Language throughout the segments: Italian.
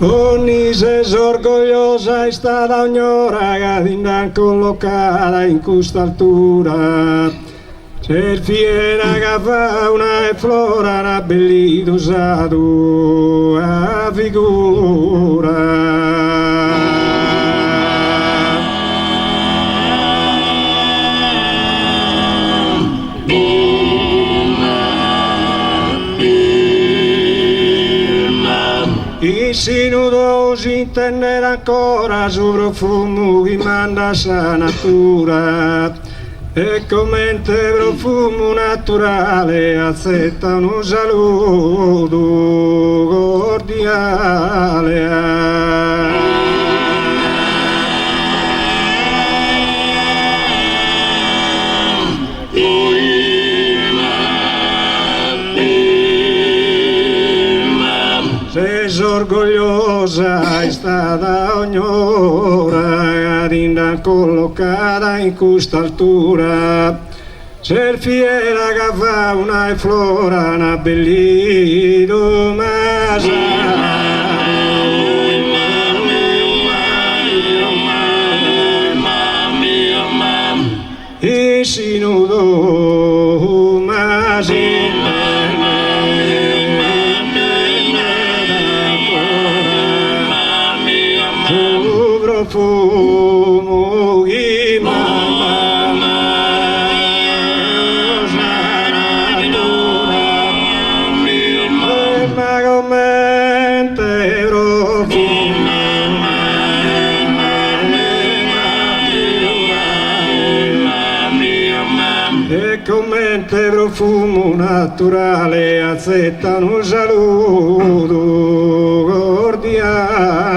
Ogni se orgogliosa è stata ogni ragazzina collocata in questa altura. Se fiera che fa una e flora una bellita usato a figura. I sinudosi intendere ancora su profumo che manda sa natura e commente profumo naturale accetta un saluto cordiale. Se orgogliosa è stata ogni ora collocata in questa altura. Se fiera che fa una flora una bellita e si nudo profumo che manda ma commente profumo e commente profumo naturale accetta un saluto cordiale.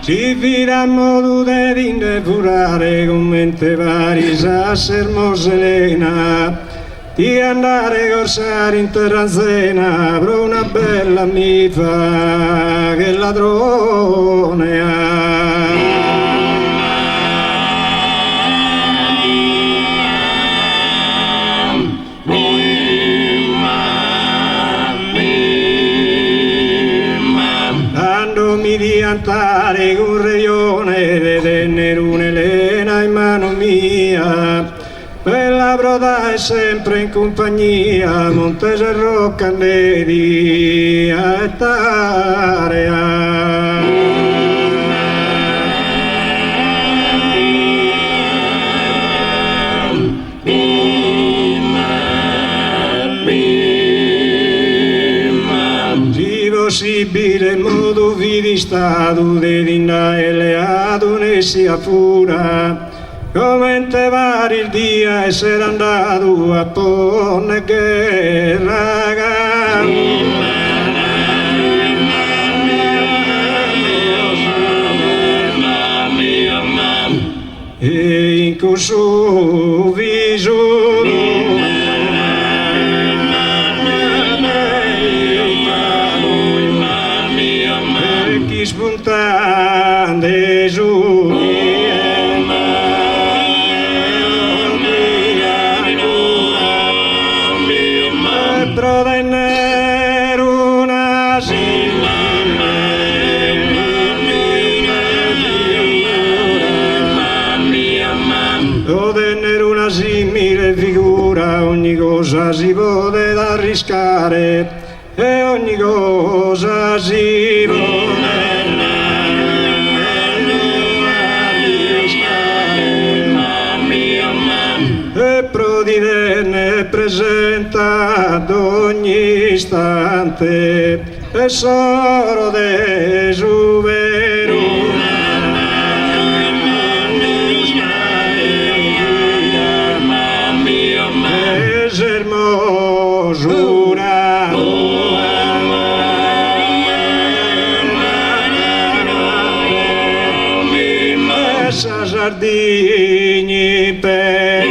Si vira a modo di indepurare con mente varia a Sermoselena di andare a corsare in terrazena per una bella amica che ladrone ha. Di andare con Reione di tenere un'Elena in mano mia, bella broda è sempre in compagnia, Montese e Roccanneri a Tarea. Possibile modo di stato di dindaeleato ne sia fura come te vari il dia essere andato a ponne guerra e in corso viso spuntande su provenne una simile figura, ogni cosa si poteva arriscare e ogni cosa si poteva divenne presenta ad ogni istante e solo de su veruna es hermosura esa sardini per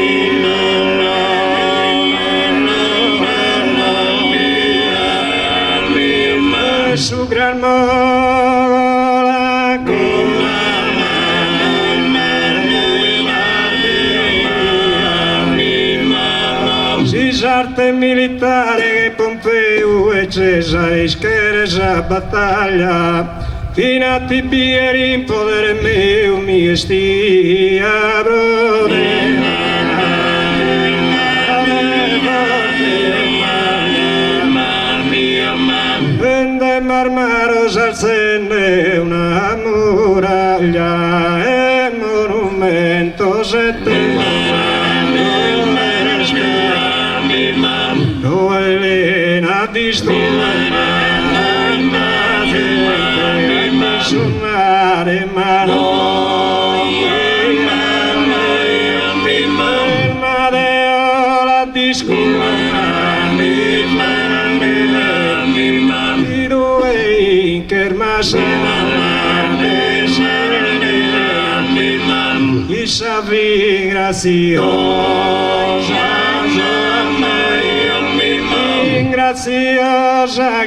su gran mola comandante militare che Pompeo e Cesare scherza battaglia fino a Tiberi in podere mio mi stia vende marmaro s'alzenne una muraglia e monumento dove Elena suonare mano Madeola di due in Kermasa i savi graziosa graziosa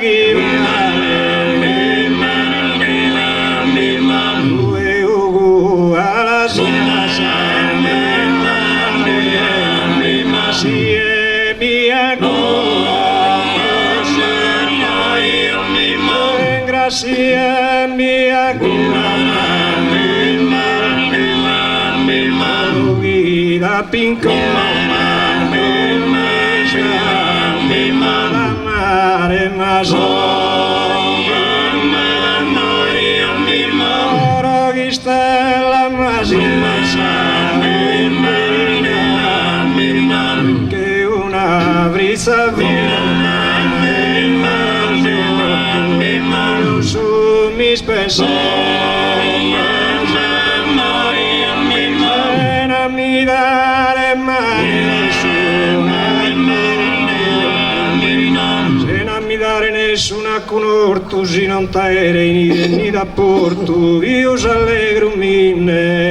gracia mia guida pinco la mare oro che stella che una brisa via su mis pensieri non mi dare mai nessuna con orto se non t'ere ni da porto io s'allegro mine